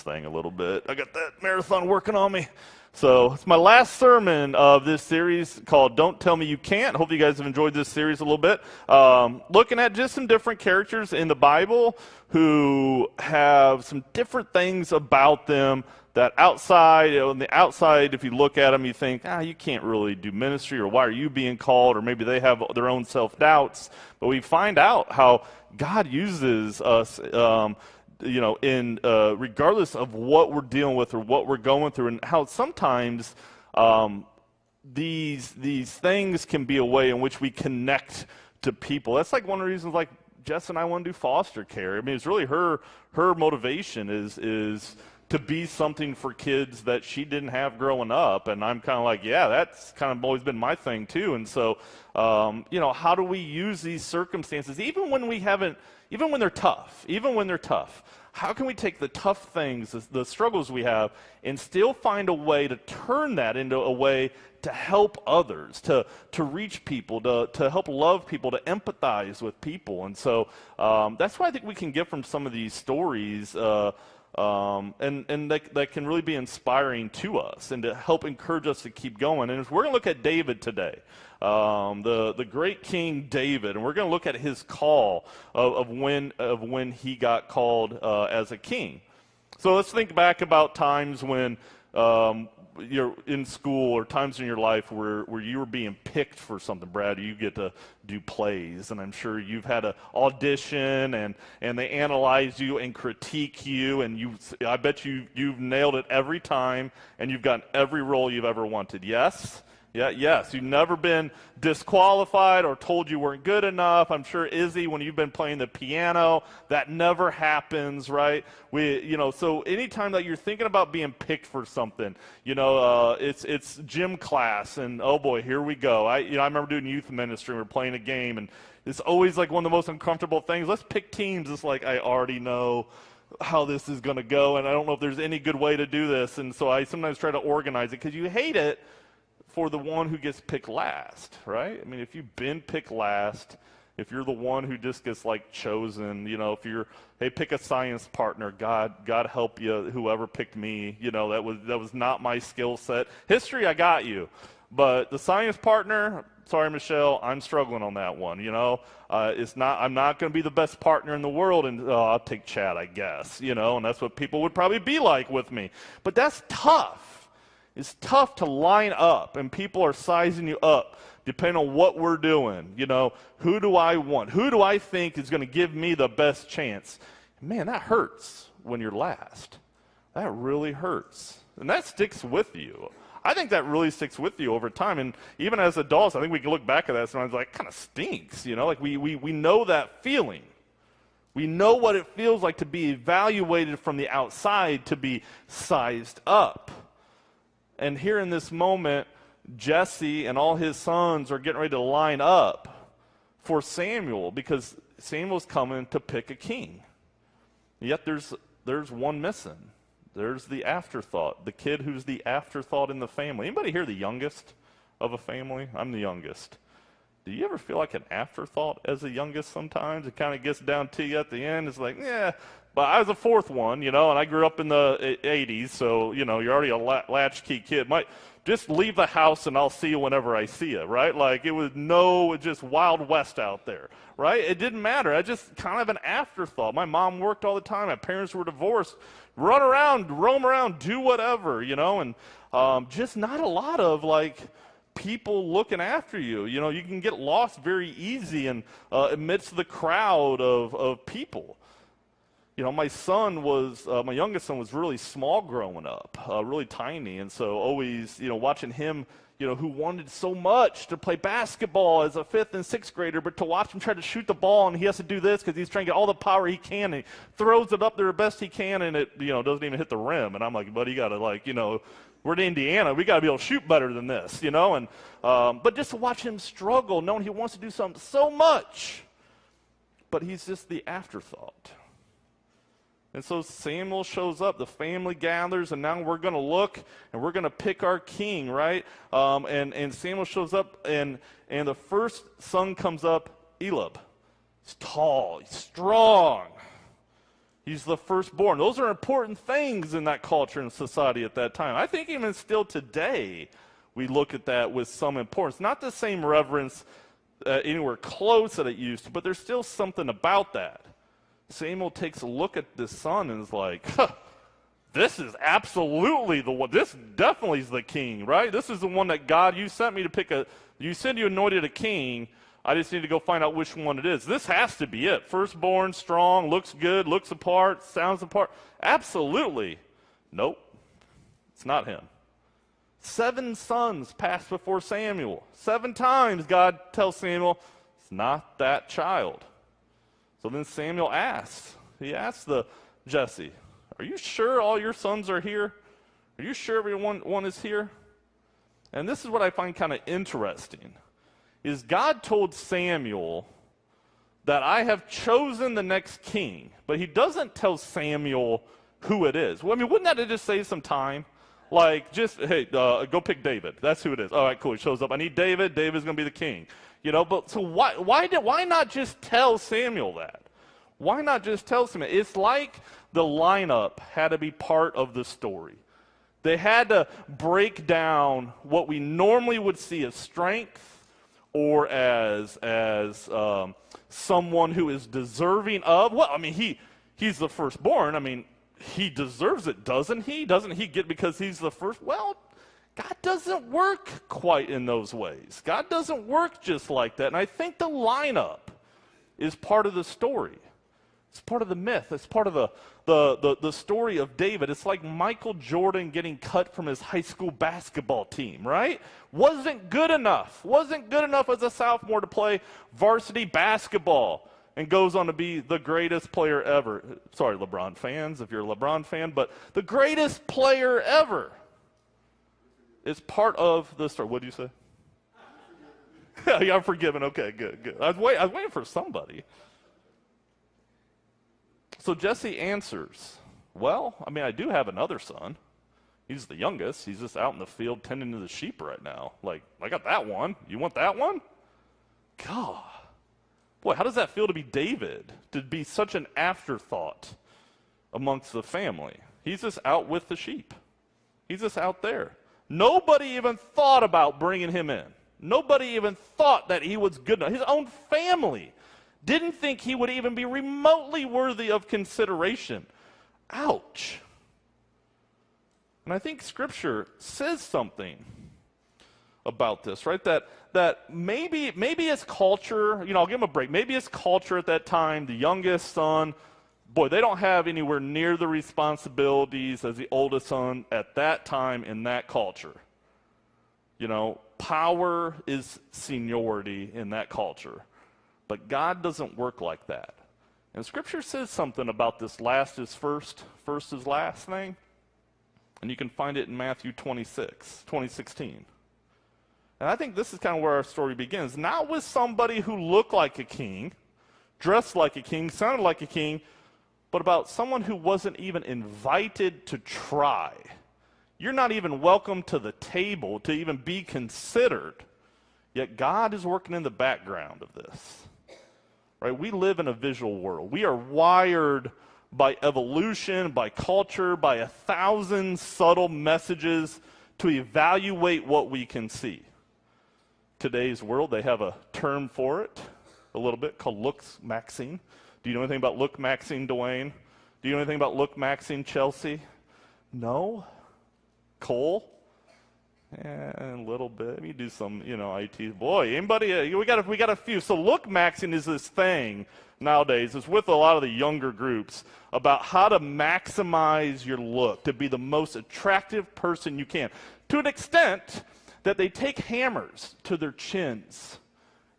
thing a little bit. I got that marathon working on me. So it's my last sermon of this series called Don't Tell Me You Can't. Hope you guys have enjoyed this series a little bit. Looking at just some different characters in the Bible who have some different things about them that outside, on the outside, if you look at them, you think, you can't really do ministry, or why are you being called, or maybe they have their own self-doubts. But we find out how God uses us regardless of what we're dealing with or what we're going through, and how sometimes these things can be a way in which we connect to people. That's like one of the reasons, like Jess and I want to do foster care. I mean, it's really her motivation is to be something for kids that she didn't have growing up, and I'm kind of like, that's kind of always been my thing too. And so, how do we use these circumstances, even when they're tough? How can we take the tough things, the struggles we have, and still find a way to turn that into a way to help others, to reach people, to help love people, to empathize with people? And so that's why I think we can get from some of these stories, and that can really be inspiring to us and to help encourage us to keep going. And we're going to look at David today. The great King David, and we're going to look at his call of when he got called as a king. So let's think back about times when you're in school, or times in your life where you were being picked for something. Brad, you get to do plays, and I'm sure you've had an audition, and they analyze you and critique you, and I bet you've nailed it every time, and you've gotten every role you've ever wanted. Yes? Yes, you've never been disqualified or told you weren't good enough. I'm sure, Izzy, when you've been playing the piano, that never happens, right? So anytime that you're thinking about being picked for something, it's gym class, and oh boy, here we go. I remember doing youth ministry, we were playing a game, and it's always like one of the most uncomfortable things. Let's pick teams. It's like, I already know how this is going to go, and I don't know if there's any good way to do this, and so I sometimes try to organize it, because you hate it for the one who gets picked last, right? I mean, if you've been picked last, if you're the one who just gets chosen, if you're, hey, pick a science partner, God help you, whoever picked me, that was not my skill set. History, I got you, but the science partner, sorry, Michelle, I'm struggling on that one. I'm not going to be the best partner in the world, and I'll take Chad, I guess, and that's what people would probably be like with me. But that's tough. It's tough to line up, and people are sizing you up depending on what we're doing. Who do I want? Who do I think is going to give me the best chance? Man, that hurts when you're last. That really hurts. And that sticks with you. I think that really sticks with you over time. And even as adults, I think we can look back at that sometimes like, kind of stinks. We know that feeling. We know what it feels like to be evaluated from the outside, to be sized up. And here in this moment, Jesse and all his sons are getting ready to line up for Samuel, because Samuel's coming to pick a king. Yet there's one missing. There's the afterthought, the kid who's the afterthought in the family. Anybody here the youngest of a family? I'm the youngest. Do you ever feel like an afterthought as the youngest sometimes? It kind of gets down to you at the end. It's like, but I was the fourth one, and I grew up in the 80s, so, you're already a latchkey kid. Might just leave the house and I'll see you whenever I see you, right? Like, it was just Wild West out there, right? It didn't matter. I just kind of an afterthought. My mom worked all the time. My parents were divorced. Run around, roam around, do whatever, and just not a lot of, people looking after you. You can get lost very easy amidst the crowd of people. My youngest son was really small growing up, really tiny, and so always, watching him, who wanted so much to play basketball as a 5th and 6th grader, but to watch him try to shoot the ball, and he has to do this because he's trying to get all the power he can, and he throws it up there the best he can, and it, doesn't even hit the rim. And I'm like, buddy, you got to, we're in Indiana, we got to be able to shoot better than this, and but just to watch him struggle, knowing he wants to do something so much, but he's just the afterthought. And so Samuel shows up, the family gathers, and now we're going to look, and we're going to pick our king, right? And Samuel shows up, and the first son comes up, Eliab. He's tall, he's strong. He's the firstborn. Those are important things in that culture and society at that time. I think even still today, we look at that with some importance. Not the same reverence anywhere close that it used to, but there's still something about that. Samuel takes a look at this son and is like, this is absolutely the one. This definitely is the king, right? This is the one that God, you sent me to pick you said you anointed a king. I just need to go find out which one it is. This has to be it. Firstborn, strong, looks good, looks apart, sounds apart. Absolutely. Nope. It's not him. 7 sons passed before Samuel. 7 times God tells Samuel, it's not that child. So then Samuel asks. He asks Jesse, are you sure all your sons are here? Are you sure everyone is here? And this is what I find kind of interesting. Is God told Samuel that I have chosen the next king, but he doesn't tell Samuel who it is. Well, I mean, wouldn't that just save some time? Like, just, hey, go pick David. That's who it is. All right, cool. He shows up. I need David. David's going to be the king. You know, but so why not just tell Samuel that? Why not just tell Samuel? It's like the lineup had to be part of the story. They had to break down what we normally would see as strength, or as someone who is deserving of, well, I mean, he's the firstborn. I mean, he deserves it, doesn't he? Doesn't he get because he's the first? Well, God doesn't work quite in those ways. God doesn't work just like that. And I think the lineup is part of the story. It's part of the myth. It's part of the story of David. It's like Michael Jordan getting cut from his high school basketball team, right? Wasn't good enough. Wasn't good enough as a sophomore to play varsity basketball and goes on to be the greatest player ever. Sorry, LeBron fans, if you're a LeBron fan, but the greatest player ever is part of the story. What did you say? Yeah, I'm forgiven. Okay, good. I was waiting for somebody. So Jesse answers, well, I mean, I do have another son. He's the youngest. He's just out in the field tending to the sheep right now. Like, I got that one. You want that one? God. Boy, how does that feel to be David? To be such an afterthought amongst the family. He's just out with the sheep. He's just out there. Nobody even thought about bringing him in. Nobody even thought that he was good enough. His own family didn't think he would even be remotely worthy of consideration. Ouch. And I think Scripture says something about this, right? That maybe his culture, I'll give him a break. Maybe his culture at that time, the youngest son, boy, they don't have anywhere near the responsibilities as the oldest son at that time in that culture. Power is seniority in that culture. But God doesn't work like that. And Scripture says something about this last is first is last thing. And you can find it in Matthew 20:16. And I think this is kind of where our story begins. Not with somebody who looked like a king, dressed like a king, sounded like a king, but about someone who wasn't even invited to try. You're not even welcome to the table to even be considered. Yet God is working in the background of this. Right? We live in a visual world. We are wired by evolution, by culture, by 1,000 subtle messages to evaluate what we can see. Today's world, they have a term for it, a little bit, called look-maxing. Do you know anything about look-maxing, Dwayne? Do you know anything about look-maxing, Chelsea? No? Cole? A little bit. Let me do some, IT. Boy, anybody? We got a few. So look-maxing is this thing nowadays. It's with a lot of the younger groups about how to maximize your look, to be the most attractive person you can. To an extent that they take hammers to their chins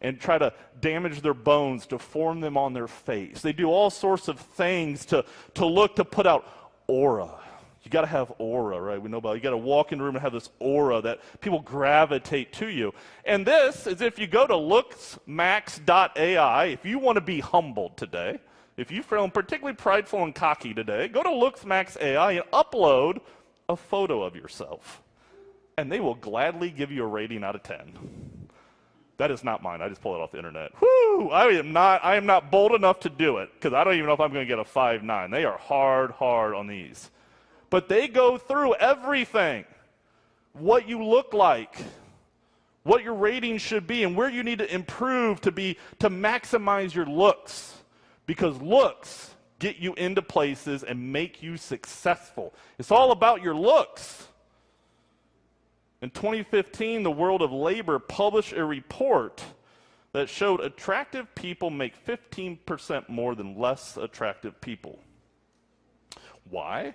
and try to damage their bones to form them on their face. They do all sorts of things to put out aura. You got to have aura, right? We know about it. You got to walk in the room and have this aura that people gravitate to you. And this is if you go to looksmax.ai, if you want to be humbled today, if you feel particularly prideful and cocky today, go to looksmax.ai and upload a photo of yourself. And they will gladly give you a rating out of 10. That is not mine. I just pulled it off the internet. Whoo! I am not bold enough to do it because I don't even know if I'm going to get a 5.9. They are hard on these. But they go through everything. What you look like, what your rating should be, and where you need to improve to maximize your looks. Because looks get you into places and make you successful. It's all about your looks. In 2015, the World of Labor published a report that showed attractive people make 15% more than less attractive people. Why?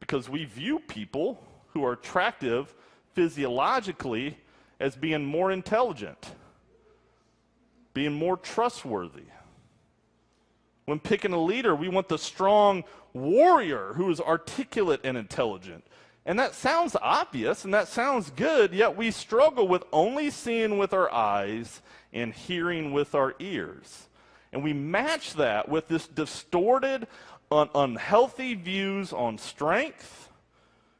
Because we view people who are attractive physiologically as being more intelligent, being more trustworthy. When picking a leader, we want the strong warrior who is articulate and intelligent. And that sounds obvious and that sounds good, yet we struggle with only seeing with our eyes and hearing with our ears. And we match that with this distorted, unhealthy views on strength.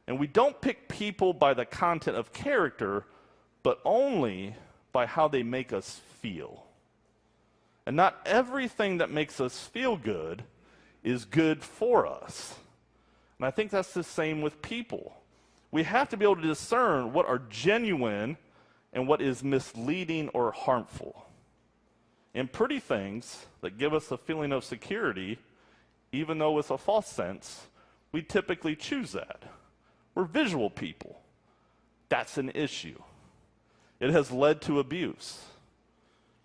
And we don't pick people by the content of character, but only by how they make us feel. And not everything that makes us feel good is good for us. And I think that's the same with people. We have to be able to discern what are genuine and what is misleading or harmful. And pretty things that give us a feeling of security, even though it's a false sense, we typically choose that. We're visual people. That's an issue. It has led to abuse,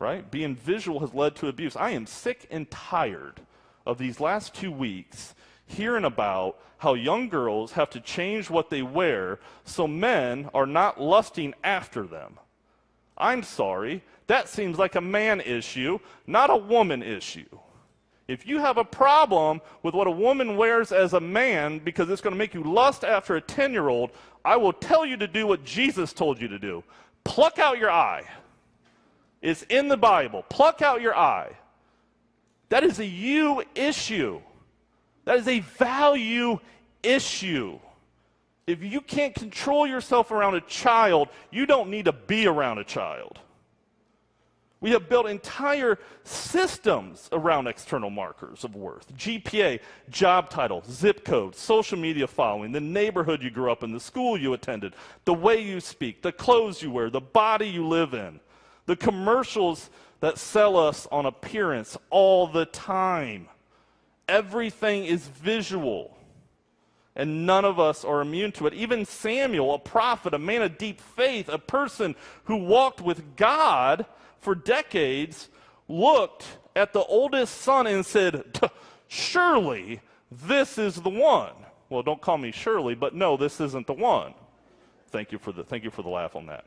right? Being visual has led to abuse. I am sick and tired of these last 2 weeks hearing about how young girls have to change what they wear so men are not lusting after them. I'm sorry, that seems like a man issue, not a woman issue. If you have a problem with what a woman wears as a man because it's going to make you lust after a 10-year-old, I will tell you to do what Jesus told you to do. Pluck out your eye. It's in the Bible. Pluck out your eye. That is a you issue. That is a value issue. If you can't control yourself around a child, you don't need to be around a child. We have built entire systems around external markers of worth. GPA, job title, zip code, social media following, the neighborhood you grew up in, the school you attended, the way you speak, the clothes you wear, the body you live in, the commercials that sell us on appearance all the time. Everything is visual, and none of us are immune to it. Even Samuel, a prophet, a man of deep faith, a person who walked with God for decades, looked at the oldest son and said, surely this is the one. Well, don't call me Shirley, but no, this isn't the one. Thank you for the laugh on that.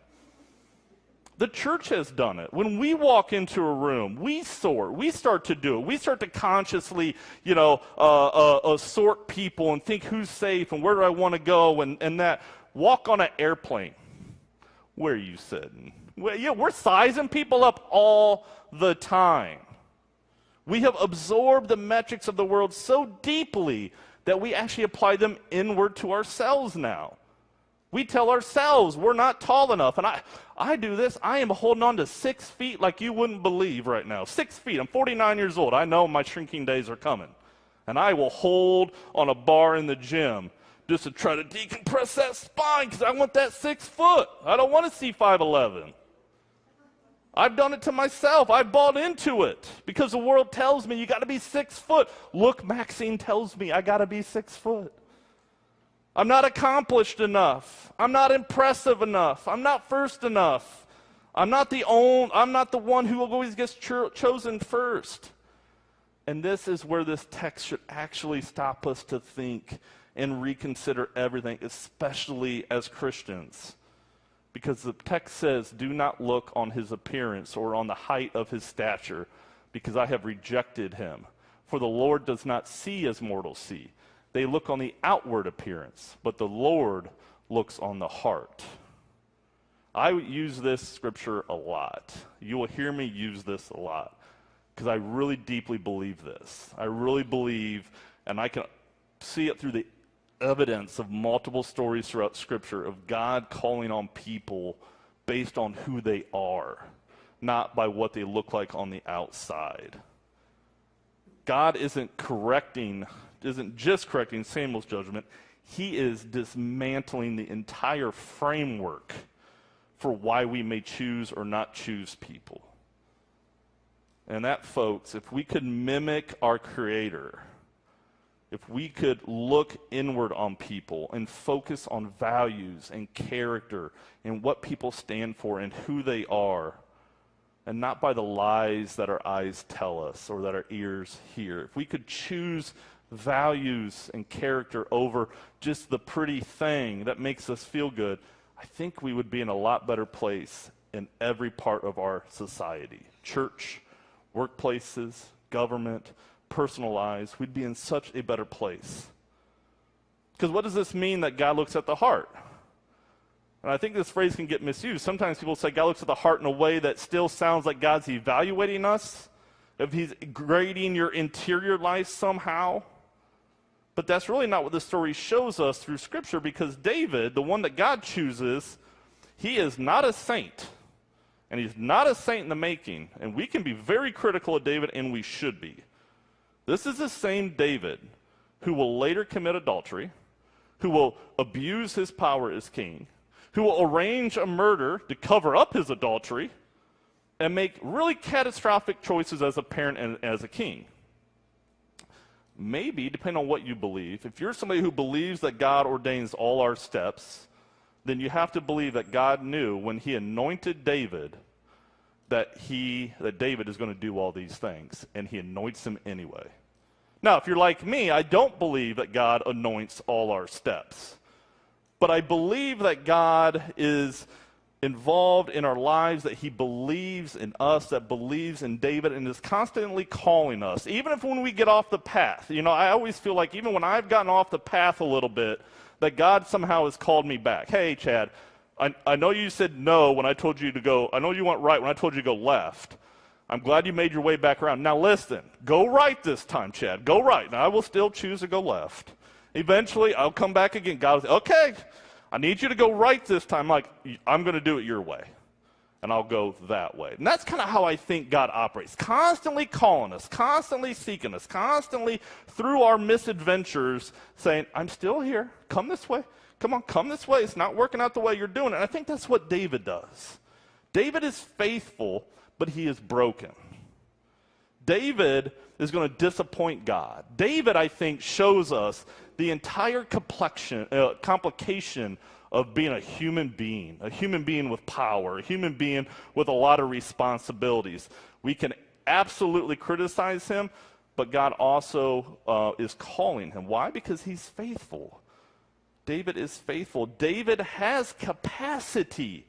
The church has done it. When we walk into a room, we sort. We start to do it. We start to consciously, sort people and think who's safe and where do I want to go and that. Walk on an airplane. Where are you sitting? Well, yeah, we're sizing people up all the time. We have absorbed the metrics of the world so deeply that we actually apply them inward to ourselves now. We tell ourselves we're not tall enough. And I do this. I am holding on to 6 feet like you wouldn't believe right now. 6 feet. I'm 49 years old. I know my shrinking days are coming. And I will hold on a bar in the gym just to try to decompress that spine because I want that 6 foot. I don't want to see 5'11". I've done it to myself. I bought into it because the world tells me you got to be 6 foot. Look, Maxine tells me I got to be 6 foot. I'm not accomplished enough. I'm not impressive enough. I'm not first enough. I'm not the one who always gets chosen first. And this is where this text should actually stop us to think and reconsider everything, especially as Christians. Because the text says, do not look on his appearance or on the height of his stature, because I have rejected him. For the Lord does not see as mortals see. They look on the outward appearance, but the Lord looks on the heart. I use this scripture a lot. You will hear me use this a lot because I really deeply believe this. I really believe, and I can see it through the evidence of multiple stories throughout Scripture of God calling on people based on who they are. not by what they look like on the outside. God isn't just correcting Samuel's judgment. He is dismantling the entire framework for why we may choose or not choose people. And that, folks, if we could mimic our Creator, if we could look inward on people and focus on values and character and what people stand for and who they are, and not by the lies that our eyes tell us or that our ears hear, if we could choose values and character over just the pretty thing that makes us feel good, I think we would be in a lot better place in every part of our society. Church, workplaces, government, personal lives, we'd be in such a better place. Because what does this mean that God looks at the heart? And I think this phrase can get misused. Sometimes people say God looks at the heart in a way that still sounds like God's evaluating us, if he's grading your interior life somehow. But that's really not what the story shows us through Scripture, because David, the one that God chooses, he is not a saint. And he's not a saint in the making. And we can be very critical of David, and we should be. This is the same David who will later commit adultery, who will abuse his power as king, who will arrange a murder to cover up his adultery, and make really catastrophic choices as a parent and as a king. Maybe, depending on what you believe, if you're somebody who believes that God ordains all our steps, then you have to believe that God knew when he anointed David that David is going to do all these things, and he anoints him anyway. Now, if you're like me, I don't believe that God anoints all our steps. But I believe that God is involved in our lives, that he believes in us, that believes in David, and is constantly calling us. Even if when we get off the path, I always feel like even when I've gotten off the path a little bit, that God somehow has called me back. Hey, Chad, I know you said no when I told you to go. I know you went right when I told you to go left. I'm glad you made your way back around. Now listen, go right this time, Chad. Go right. Now I will still choose to go left. Eventually, I'll come back again. God will say, okay, I need you to go right this time. I'm going to do it your way. And I'll go that way. And that's kind of how I think God operates. Constantly calling us, constantly seeking us, constantly through our misadventures saying, I'm still here. Come this way. Come on, come this way. It's not working out the way you're doing it. And I think that's what David does. David is faithful, but he is broken. David is going to disappoint God. David, I think, shows us the entire complication of being a human being with power, a human being with a lot of responsibilities. We can absolutely criticize him, but God also is calling him. Why? Because he's faithful. David is faithful. David has capacity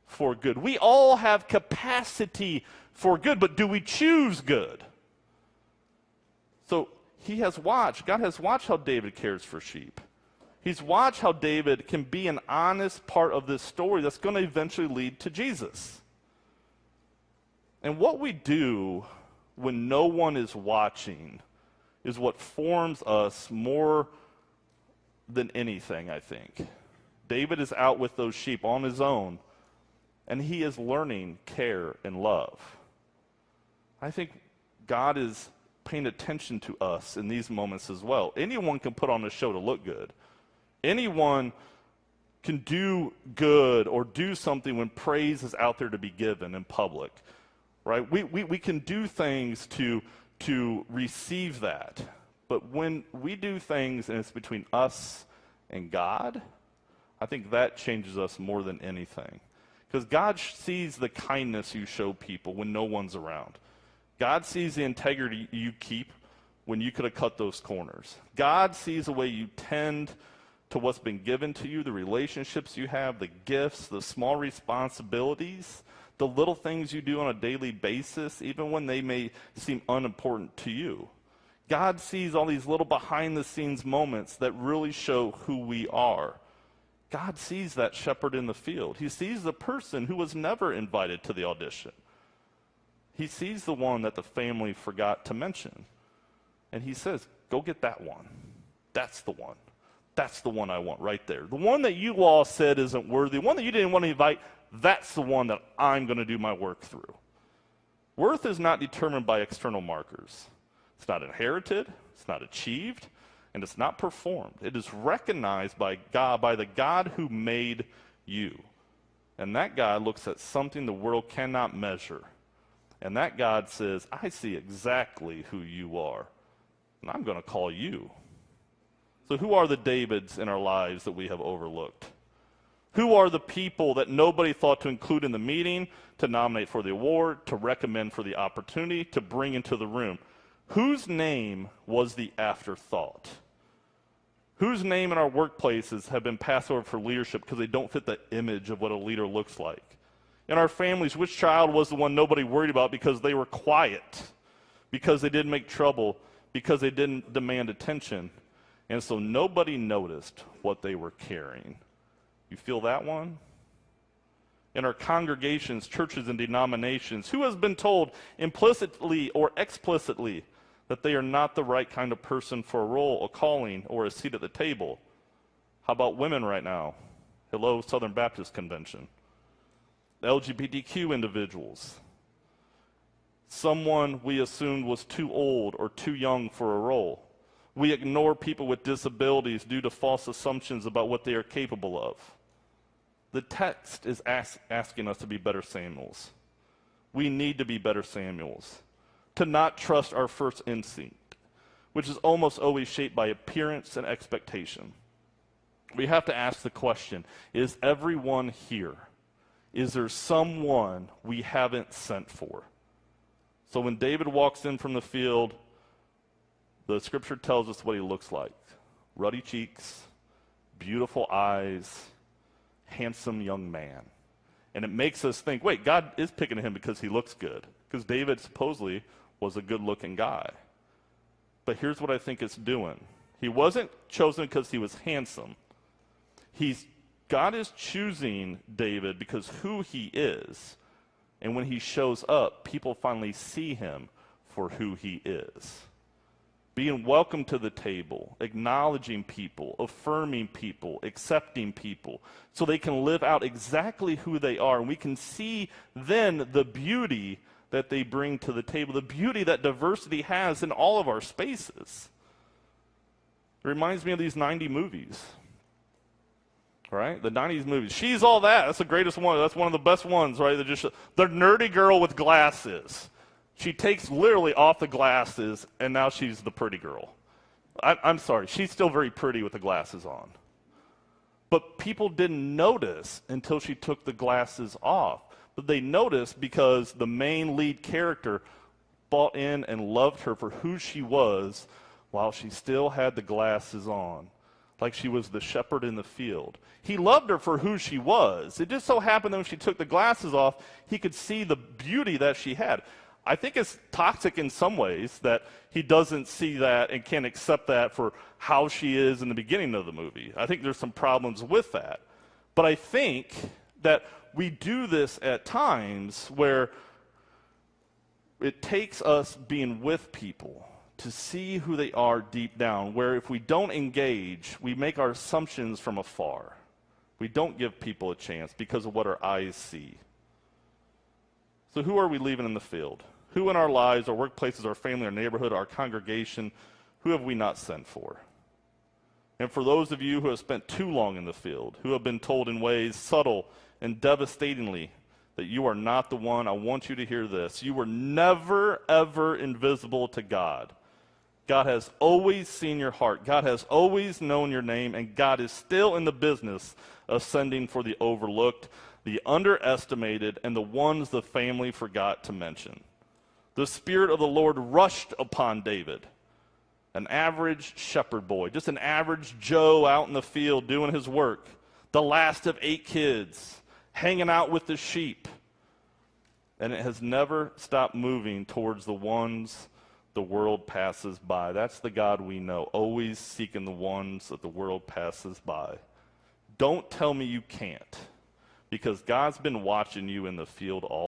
for good. We all have capacity for good, but do we choose good? So God has watched how David cares for sheep. He's watched how David can be an honest part of this story that's going to eventually lead to Jesus. And what we do when no one is watching is what forms us more than anything, I think. David is out with those sheep on his own, and he is learning care and love. I think God is paying attention to us in these moments as well. Anyone can put on a show to look good. Anyone can do good or do something when praise is out there to be given in public, right? We can do things to receive that. But when we do things and it's between us and God, I think that changes us more than anything. Because God sees the kindness you show people when no one's around. God sees the integrity you keep when you could have cut those corners. God sees the way you tend to what's been given to you, the relationships you have, the gifts, the small responsibilities, the little things you do on a daily basis, even when they may seem unimportant to you. God sees all these little behind-the-scenes moments that really show who we are. God sees that shepherd in the field. He sees the person who was never invited to the audition. He sees the one that the family forgot to mention. And he says, go get that one. That's the one. That's the one I want right there. The one that you all said isn't worthy, the one that you didn't want to invite, that's the one that I'm going to do my work through. Worth is not determined by external markers. It's not inherited, it's not achieved, and it's not performed. It is recognized by God, by the God who made you. And that God looks at something the world cannot measure. And that God says, I see exactly who you are, and I'm going to call you. So who are the Davids in our lives that we have overlooked? Who are the people that nobody thought to include in the meeting, to nominate for the award, to recommend for the opportunity, to bring into the room? Whose name was the afterthought? Whose name in our workplaces have been passed over for leadership because they don't fit the image of what a leader looks like? In our families, which child was the one nobody worried about because they were quiet, because they didn't make trouble, because they didn't demand attention, and so nobody noticed what they were carrying? You feel that one? In our congregations, churches, and denominations, who has been told implicitly or explicitly that they are not the right kind of person for a role, a calling, or a seat at the table? How about women right now? Hello, Southern Baptist Convention. LGBTQ individuals. Someone we assumed was too old or too young for a role. We ignore people with disabilities due to false assumptions about what they are capable of. The text is asking us to be better Samuels. We need to be better Samuels. To not trust our first instinct, which is almost always shaped by appearance and expectation. We have to ask the question, is everyone here? Is there someone we haven't sent for? So when David walks in from the field, the scripture tells us what he looks like. Ruddy cheeks, beautiful eyes, handsome young man. And it makes us think, wait, God is picking him because he looks good. Because David supposedly was a good-looking guy. But here's what I think it's doing. He wasn't chosen because he was handsome. God is choosing David because who he is. And when he shows up, people finally see him for who he is. Being welcome to the table, acknowledging people, affirming people, accepting people, so they can live out exactly who they are. And we can see then the beauty that they bring to the table, the beauty that diversity has in all of our spaces. It reminds me of these 90s movies. Right? The 90s movies. She's All That. That's the greatest one. That's one of the best ones, right? The nerdy girl with glasses. She takes literally off the glasses, and now she's the pretty girl. I'm sorry. She's still very pretty with the glasses on. But people didn't notice until she took the glasses off. But they noticed because the main lead character bought in and loved her for who she was while she still had the glasses on, like she was the shepherd in the field. He loved her for who she was. It just so happened that when she took the glasses off, he could see the beauty that she had. I think it's toxic in some ways that he doesn't see that and can't accept that for how she is in the beginning of the movie. I think there's some problems with that. But I think that we do this at times where it takes us being with people to see who they are deep down, where if we don't engage, we make our assumptions from afar. We don't give people a chance because of what our eyes see. So who are we leaving in the field? Who in our lives, our workplaces, our family, our neighborhood, our congregation, who have we not sent for? And for those of you who have spent too long in the field, who have been told in ways subtle and devastatingly that you are not the one, I want you to hear this. You were never, ever invisible to God. God has always seen your heart. God has always known your name, and God is still in the business of sending for the overlooked, the underestimated, and the ones the family forgot to mention. The Spirit of the Lord rushed upon David, an average shepherd boy, just an average Joe out in the field doing his work, the last of 8 kids, hanging out with the sheep. And it has never stopped moving towards the ones the world passes by. That's the God we know, always seeking the ones that the world passes by. Don't tell me you can't, because God's been watching you in the field all